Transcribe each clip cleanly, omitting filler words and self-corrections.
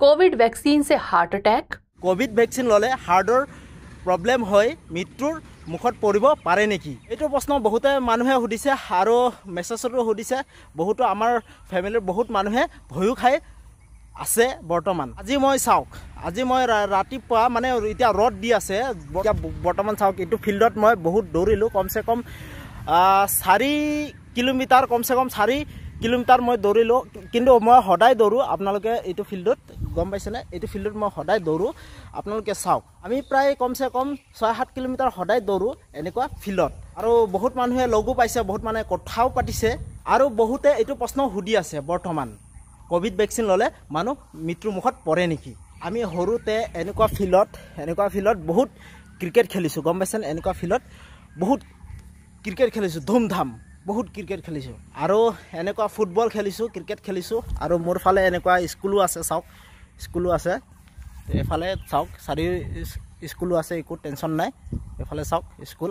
Covid vaccine से heart attack. Covid vaccine लले हार्टर problem হয় মৃত্যুৰ মুখত পৰিব পাৰে নেকি এইটো প্ৰশ্ন বহুতে মানুহে সুধিছে আৰু মেছেজতো সুধিছে বহুতো আমাৰ ফ্যামিলিৰ বহুত মানুহে ভয়ো খাই আছে বৰ্তমান আজি মই চাওক আজি মই ৰাতিপুৱা মানে এতিয়া ৰদ দি আছে বৰ্তমান চাওক এইটো ফিল্ডত মই বহুত দৌৰিলো কমসে কম 4 কিলোমিটাৰ কমসে কম 4 কিলোমিটাৰ মই দৌৰিলো কিন্তু মই সদায় দৌৰো আপোনালোকে এইটো ফিল্ডত গম পাইছেনে এইটো ফিল্ডত মই সদায় দৌৰো আপোনালোকে চাওক আমি প্ৰায় কমসে কম 6-7 কিলোমিটাৰ সদায় দৌৰো এনেকুৱা ফিল্ডত আৰু বহুত মানুহে লগো পাইছে বহুত মানে কথাও পাতিছে আৰু বহুতে এইটো প্ৰশ্ন সুধি আছে বৰ্তমান কোভিড ভ্যাকচিন ললে মানুহ মৃত্যুৰ মুখত পৰে নেকি আমি হৰুতে এনেকুৱা ফিল্ডত বহুত ক্ৰিকেট খেলিছো গম পাইছেনে এনেকুৱা ফিল্ডত বহুত ক্ৰিকেট খেলিছো ধুমধাম বহুত ক্ৰিকেট খেলিছো আৰু এনেকুৱা ফুটবল খেলিছো ক্ৰিকেট খেলিছো আৰু মোৰ ফালে এনেকুৱা স্কুলো আছে চাওক স্কুলো আছে এফালে চাওক চাৰি স্কুলো আছে একো টেনচন নাই এফালে চাওক স্কুল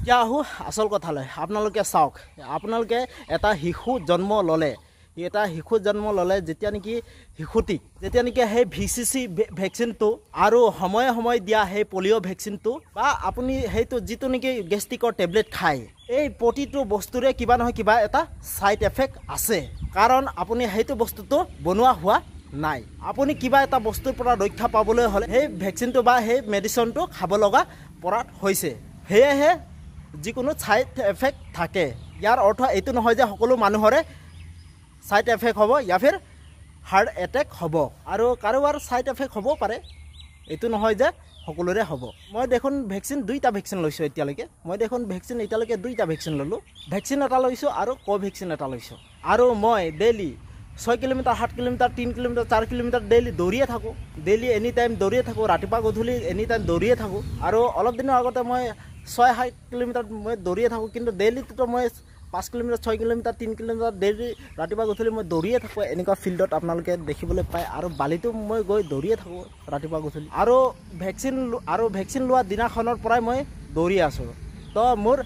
কিয়া হু আসল কথা লয় আপোনালোকে চাওক আপোনালোকে এটা শিশু জন্ম ললে এটা শিশু জন্ম ললে যেতিয়া নেকি শিশুটিক যেতিয়া নেকি হে ভিসিসি ভ্যাকচিনটো আৰু সময় দিয়া হে পলিও ভ্যাকচিনটো বা আপুনি হেইটো যিটো নেকি গেস্ট্ৰিকৰ টেবলেট খায় এই প্ৰতিটো বস্তুৰে কিবা নহয় কিবা এটা সাইড এফেক্ট আছে কাৰণ আপুনি হেইটো বস্তুটো বনোৱা হোৱা নাই আপুনি কিবা এটা বস্তুৰ পৰা ৰক্ষা পাবলৈ হলে হে ভ্যাকচিনটো বা হে মেডিচিনটো খাব লগা পৰাত হৈছে হেহে যিকোনো সাইড এফেক্ট থাকে ইয়াৰ অৰ্থ এইটো নহয় যে সকলো মানুহৰে সাইড এফেক্ট হ'ব या फिर हार्ट अटैक হ'ব আৰু কাৰোবাৰ সাইড এফেক্ট হ'ব পাৰে এটো নহয় যে সকলোৰে হ'ব মই দেখোন ভ্যাকচিন দুইটা ভ্যাকচিন লৈছো এতিয়ালৈকে মই দেখোন ভ্যাকচিন এতিয়ালৈকে দুইটা ভ্যাকচিন ললো ভ্যাকচিন এটা লৈছো আৰু কোভ্যাকচিন এটা লৈছো আৰু মই daily 6 kilometre 7 kilometre 3 kilometre 4 kilometre daily দৌৰিয়ে থাকো ডেইলি এনি টাইম দৌৰিয়ে থাকো ৰাতিপুৱা গধূলি এনি টাইম দৌৰিয়ে থাকো আৰু অলপ দিনৰ আগতে মই 6-7 কিলোমিটাৰ মই দৌৰিয়ে থাকো কিন্তু ডেইলি তো মই 5 কিলোমিটাৰ 6 কিলোমিটাৰ 3 কিলোমিটাৰ ডেইলি ৰাতিপুৱা গধূলি মই দৌৰিয়ে থাকো এনেকুৱা ফিল্ডত আপোনালোকে দেখিবলৈ পায় আৰু বালিটো মই গৈ দৌৰিয়ে থাকো ৰাতিপুৱা গধূলি আৰু ভ্যাকচিন লোৱা দিনাখনৰ পৰাই মই দৌৰি আছো তো মোৰ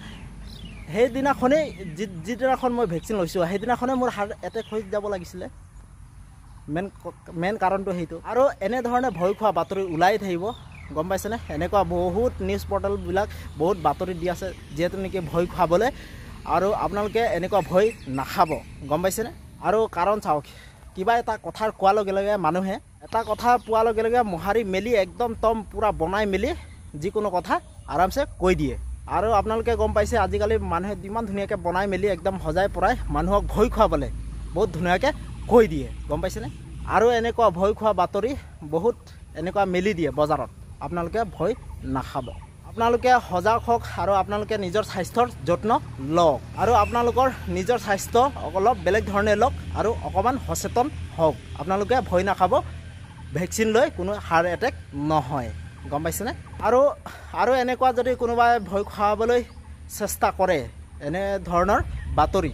সেই দিনাখনে যিদিনাখন মই ভ্যাকচিন লৈছো সেই দিনাখনে মোৰ হাৰ্ট এটেক হৈ যাব লাগিছিল মেন কাৰণটো হেইটো আৰু এনে ধৰণে ভয় খোৱা বাতৰি উলাই থাকিব গম পাইছেনে এনেকুৱা বহুত নিউজ পৰ্টেল বিলাক বহুত বাতৰি দি আছে যেহেতু নেকি ভয় খাবলে আৰু আপোনালোকে এনেকুৱা ভয় নাখাব গম পাইছেনে আৰু কাৰণ চাওক কিবা এটা কথাৰ কোৱা লগে লগে মানুহে এটা কথা পোৱা লগে লগে মহাৰি মেলি একদম তম পুৰা বনাই মেলি যিকোনো কথা আৰামছে কৈ দিয়ে আৰু আপোনালোকে গম পাইছে আজিকালি মানুহে ইমান ধুনিয়াকে বনাই মেলি একদম হজাই পৰাই মানুহক ভয় খুৱাবলে বহুত ধুনিয়াকে কৈ দিয়ে গম পাইছেনে আৰু এনেকুৱা ভয় খোৱা বাতৰি বহুত এনেকুৱা মেলি দিয়ে বজাৰত আপোনালোকে ভয় নাখাব আপোনালোকে সজাগ হওক আৰু আপোনালোকে নিজৰ স্বাস্থ্যৰ যত্ন লওক আৰু আপোনালোকৰ নিজৰ স্বাস্থ্য অলপ বেলেগ ধৰণে লওক আৰু অকমান সচেতন হওক আপোনালোকে ভয় নাখাব ভ্যাকচিন লৈ কোনো হাৰ্ট এটেক নহয় গম পাইছেনে আৰু এনেকুৱা যদি কোনোবাই ভয় খুৱাবলৈ চেষ্টা কৰে এনে ধৰণৰ বাতৰি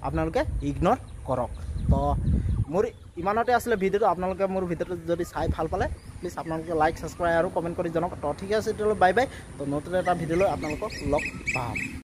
আপোনালোকে ইগনোৰ কৰক তো মোৰ ইমানতে আসলে ভিডিওটো আপোনালোকে মোৰ ভিডিওটো যদি চাই ভাল পালে প্লিজ আপোনালোকে লাইক সাবস্ক্ৰাইব আৰু কমেন্ট কৰি জনাওক তো ঠিক আছে তেতিয়ালৈ বাই বাই তো নতুন এটা ভিডিও লৈ আপোনালোকক লগ পাম।